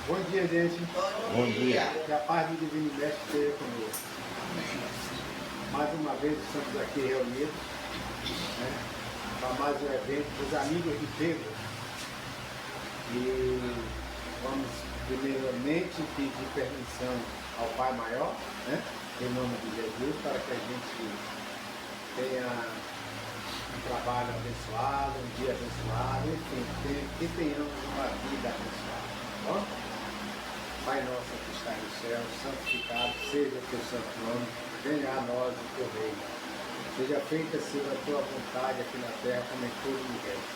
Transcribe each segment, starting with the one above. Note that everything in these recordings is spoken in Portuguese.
Bom dia, gente. Bom dia. Que a paz do Divino Mestre esteja conosco. Mais uma vez estamos aqui reunidos, né, para mais um evento dos Amigos de Pedro. E vamos primeiramente pedir permissão ao Pai Maior, né, em nome de Jesus, para que a gente tenha um trabalho abençoado, um dia abençoado, enfim, que tenhamos uma vida abençoada. Tá bom? Pai nosso que está no céu, santificado seja o teu santo nome, venha a nós o teu reino. Seja feita, Senhor, a tua vontade aqui na terra como em todo o universo.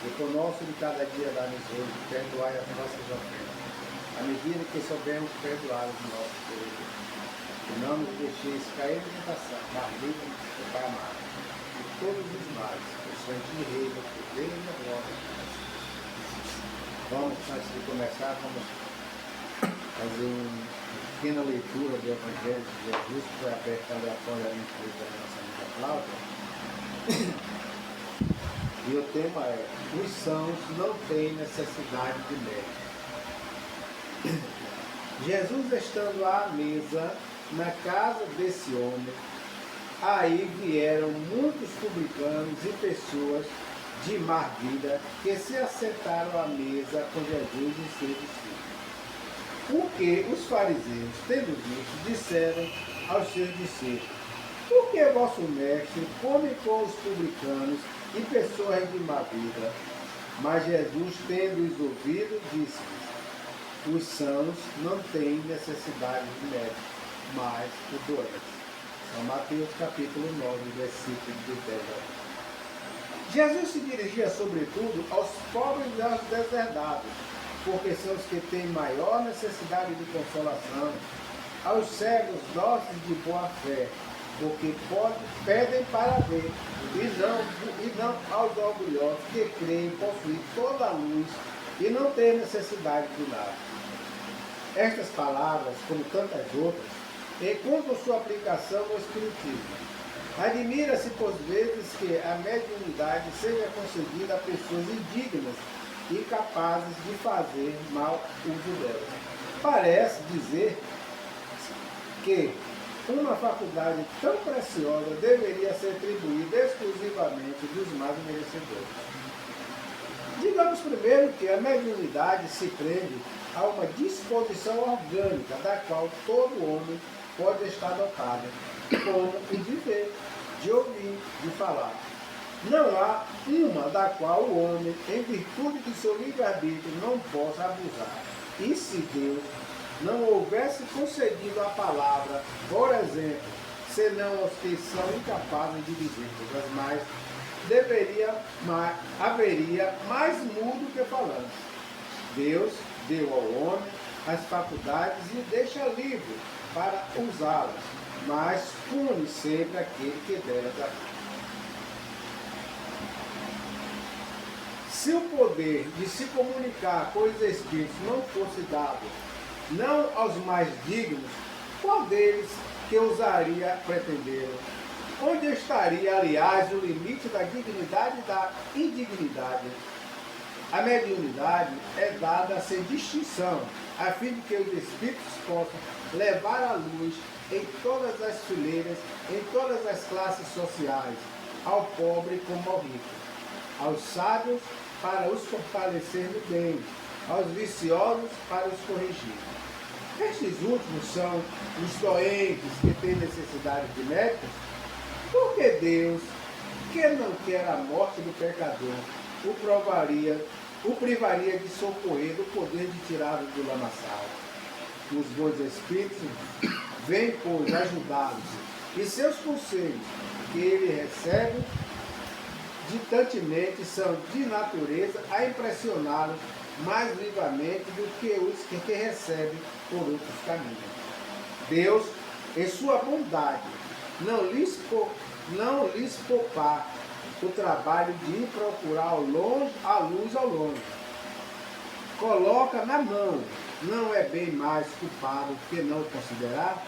E o nosso de cada dia dá-nos hoje, perdoai as nossas ofensas, à medida que soubermos perdoar os nossos devedores. E não nos deixeis cair em tentação, mas livre-nos do Pai amado. E todos os males, o santo reino, o poder e a glória. Vamos, antes de começar, vamos fazer uma pequena leitura do Evangelho de Jesus, que foi aberta aleatoriamente pela nossa amiga Cláudia. E o tema é: os sãos não têm necessidade de médico. Jesus estando à mesa na casa desse homem, aí vieram muitos publicanos e pessoas de má vida que se assentaram à mesa com Jesus e seus discípulos. Porque os fariseus, tendo visto, disseram aos seus discípulos: por que vosso mestre come com os publicanos e pessoas de má vida? Mas Jesus, tendo-os ouvido, disse-lhes: os sãos não têm necessidade de médico, mas os doentes. São Mateus capítulo 9, versículo de 10 a 11. Jesus se dirigia sobretudo aos pobres e aos deserdados, porque são os que têm maior necessidade de consolação, aos cegos dóceis de boa fé, porque pedem para ver, e não aos orgulhosos que creem possuir toda a luz e não têm necessidade de nada. Estas palavras, como tantas outras, encontram sua aplicação no Espiritismo. Admira-se, por vezes, que a mediunidade seja concedida a pessoas indignas e capazes de fazer mau uso dela. Parece dizer que uma faculdade tão preciosa deveria ser atribuída exclusivamente dos mais merecedores. Digamos primeiro que a mediunidade se prende a uma disposição orgânica da qual todo homem pode estar dotado, como de ver, de ouvir, de falar. Não há uma da qual o homem, em virtude de seu livre-arbítrio, não possa abusar. E se Deus não houvesse concedido a palavra, por exemplo, senão aos que são incapazes de dizer coisas mais, haveria mais mudo que falante. Deus deu ao homem as faculdades e o deixa livre para usá-las, mas pune sempre aquele que delas abusa. Se o poder de se comunicar com os espíritos não fosse dado, não aos mais dignos, qual deles que ousaria pretendê-lo? Onde estaria, aliás, o limite da dignidade e da indignidade? A mediunidade é dada sem distinção, a fim de que os espíritos possam levar a luz em todas as fileiras, em todas as classes sociais, ao pobre como ao rico, aos sábios para os fortalecer no bem, aos viciosos para os corrigir. Estes últimos são os doentes que têm necessidade de médicos, porque Deus, que não quer a morte do pecador, o privaria de socorrer do poder de tirá-lo do lamaçal. Os bons espíritos vêm, pois, ajudá-los, e seus conselhos, que ele recebe distantemente, são de natureza a impressioná-los mais vivamente do que os que recebem por outros caminhos. Deus, em sua bondade, não lhes poupar o trabalho de ir procurar a luz ao longe. Coloca na mão, não é bem mais culpado que não o considerar?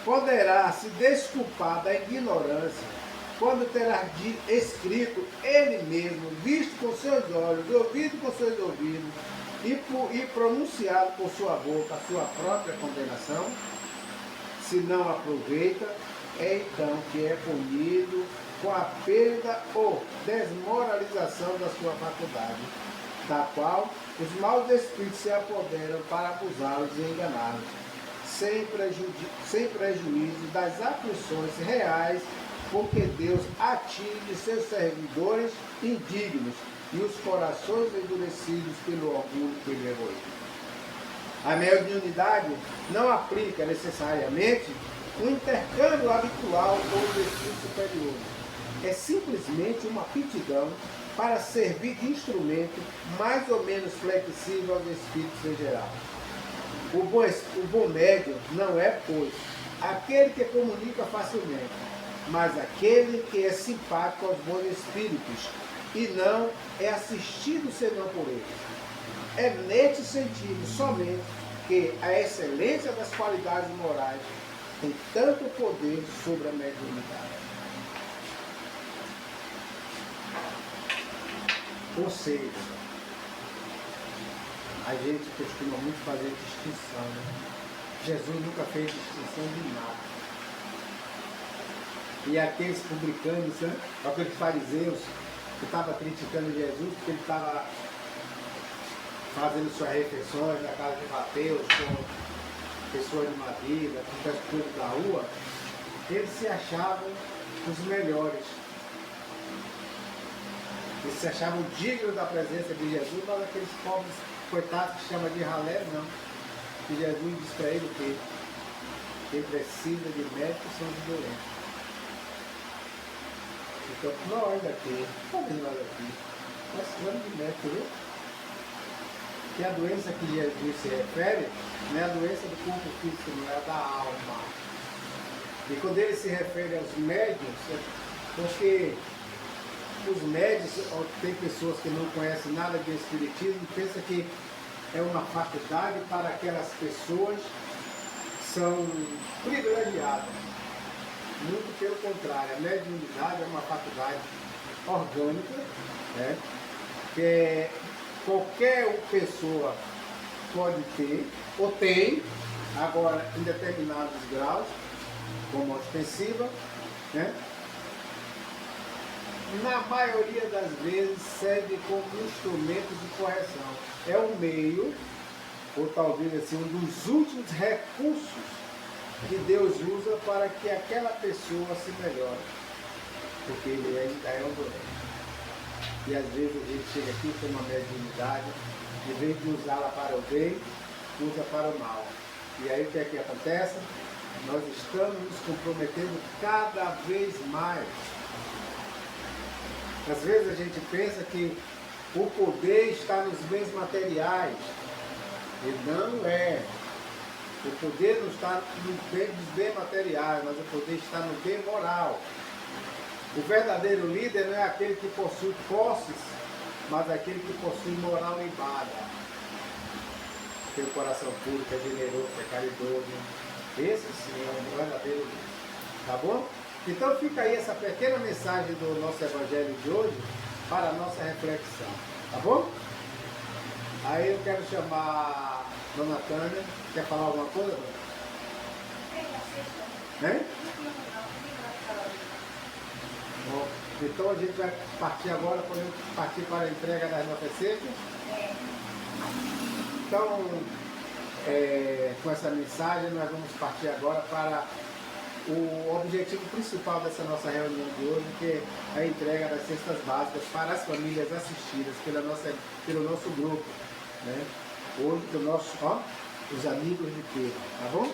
Poderá se desculpar da ignorância, quando terá escrito ele mesmo, visto com seus olhos, ouvido com seus ouvidos, e pronunciado por sua boca a sua própria condenação, se não aproveita, é então que é punido com a perda ou desmoralização da sua faculdade, da qual os maus espíritos se apoderam para abusá-los e enganá-los, sem prejuízo das aflições reais, porque Deus atinge seus servidores indignos e os corações endurecidos pelo orgulho e pelo egoísmo. A mediunidade não aplica necessariamente o intercâmbio habitual com os espíritos superiores. É simplesmente uma aptidão para servir de instrumento mais ou menos flexível aos espíritos em geral. O bom médium não é, pois, aquele que comunica facilmente, mas aquele que é simpático aos bons espíritos e não é assistido senão por eles. É neste sentido somente que a excelência das qualidades morais tem tanto poder sobre a mediunidade. Ou seja, a gente costuma muito fazer distinção, né? Jesus nunca fez distinção de nada. E aqueles publicanos, né? Aqueles fariseus que estavam criticando Jesus porque ele estava fazendo suas refeições na casa de Mateus, com pessoas de má vida, com pessoas da rua, eles se achavam os melhores. Eles se achavam dignos da presença de Jesus, mas aqueles pobres coitados que chama de ralé, não. E Jesus diz para ele que quem precisa de médico são os doentes. Então, nós aqui, nós precisamos de médico, viu? Que a doença que Jesus se refere não é a doença do corpo físico, não é a da alma. E quando ele se refere aos médios, é porque os médios, tem pessoas que não conhecem nada de espiritismo, pensam que é uma faculdade para aquelas pessoas que são privilegiadas. Muito pelo contrário, a mediunidade é uma faculdade orgânica, né? Que qualquer pessoa pode ter, ou tem, agora em determinados graus, como ostensiva, né? Na maioria das vezes serve como instrumento de correção. É um meio, ou talvez assim, um dos últimos recursos que Deus usa para que aquela pessoa se melhore. Porque ele ainda é um doente. E às vezes a gente chega aqui com uma mediunidade, em vez de usá-la para o bem, usa para o mal. E aí o que é que acontece? Nós estamos nos comprometendo cada vez mais. Às vezes a gente pensa que o poder está nos bens materiais. E não é. O poder não está nos bens materiais, mas o poder está no bem moral. O verdadeiro líder não é aquele que possui posses, mas aquele que possui moral elevada. Tem o coração puro, que é generoso, que é caridoso. Esse sim é o verdadeiro líder. Tá bom? Então fica aí essa pequena mensagem do nosso evangelho de hoje para a nossa reflexão. Tá bom? Aí eu quero chamar a Dona Tânia. Quer falar alguma coisa? Né? Bom, então a gente vai partir agora, podemos partir para a entrega das nossas cestas. Então, com essa mensagem, nós vamos partir agora para o objetivo principal dessa nossa reunião de hoje, que é a entrega das cestas básicas para as famílias assistidas pelo nosso grupo, né? Hoje, os amigos de Pedro, tá bom?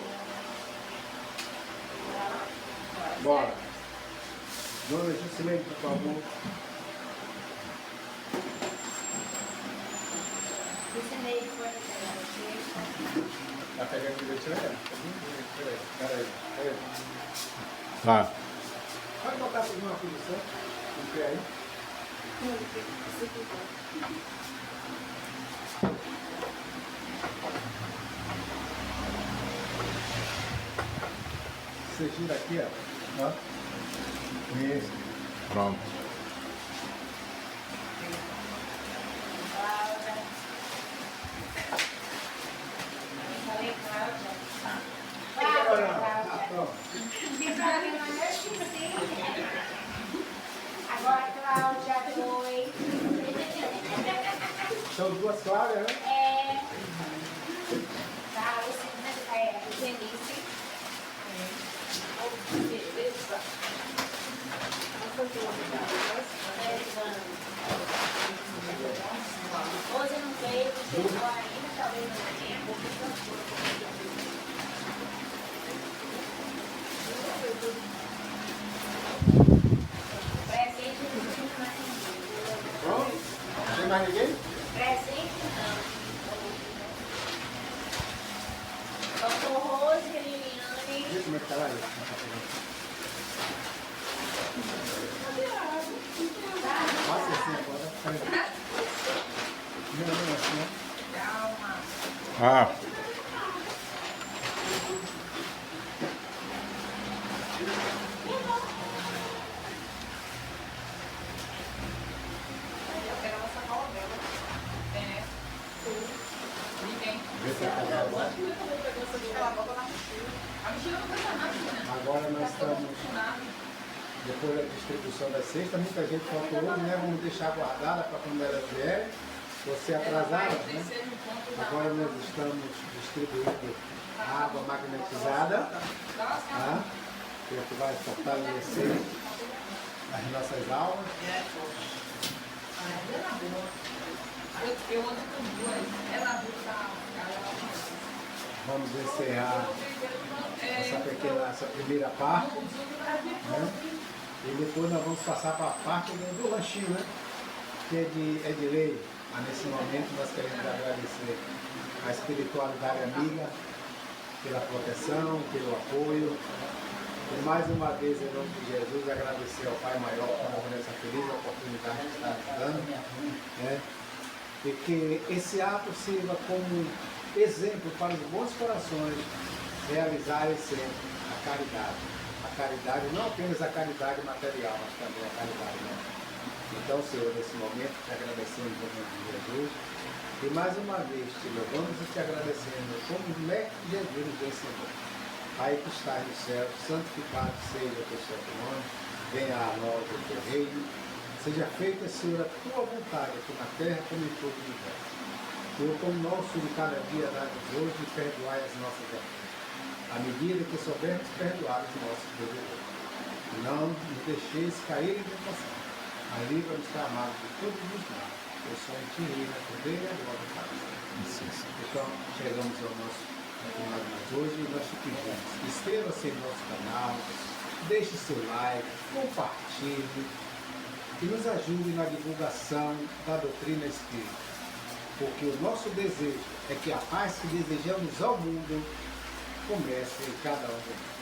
Bora. Dona Juscelene, por favor. Tá pegando o bilhete, né? Peraí. Tá. Pode botar tudo numa posição. Em pé aí. Você gira aqui, ó. Isso. Pronto. Pronto? Tem mais ninguém? Presente não. Doutor Rose, Liliane. Vê como é que tá lá isso. Passa assim agora. Peraí. Não, assim, ó. Calma. Ah, Eu quero essa cola dela. É. Ninguém. Vê se tá gravado. Ela bota na mochila. A mochila não pesa nada, né? Agora nós estamos, Nada. depois da distribuição das cestas, muita gente faltou hoje, né? Vamos deixar guardada para quando elas vierem. Você atrasada, né? Agora nós estamos distribuindo água magnetizada, tá? Que vai fortalecer as nossas almas. Eu ando com duas. Ela tá. Vamos encerrar essa primeira parte, né? E depois nós vamos passar para a parte do lanchinho, né? Que é de lei. Mas nesse momento nós queremos agradecer a espiritualidade amiga pela proteção, pelo apoio. E mais uma vez, em nome de Jesus, agradecer ao Pai Maior por essa feliz oportunidade que está nos dando, né? E que esse ato sirva como exemplo para os bons corações realizarem sempre a caridade. A caridade, não apenas a caridade material, mas também a caridade moral. Então, Senhor, nesse momento, te agradecemos em nome de Jesus. E mais uma vez, te louvamos e te agradecemos, como o mestre Jesus nos ensinou. Pai que estás no céu, santificado seja o teu santo nome, venha a nós o teu reino, seja feita, Senhor, a tua vontade, aqui na terra como em todo o universo. Senhor, como nosso de cada dia dá-nos hoje, e perdoai as nossas ofensas, à medida que soubermos perdoar os nossos devedores. Não nos deixeis cair em tentação, mas livra-nos da amada de todos os males, pois só em ti reina, poder e a glória para sempre. Então, chegamos ao nosso final de hoje e nós te pedimos, inscreva-se em nosso canal, deixe seu like, compartilhe e nos ajude na divulgação da doutrina espírita. Porque o nosso desejo é que a paz que desejamos ao mundo comece em cada um de nós.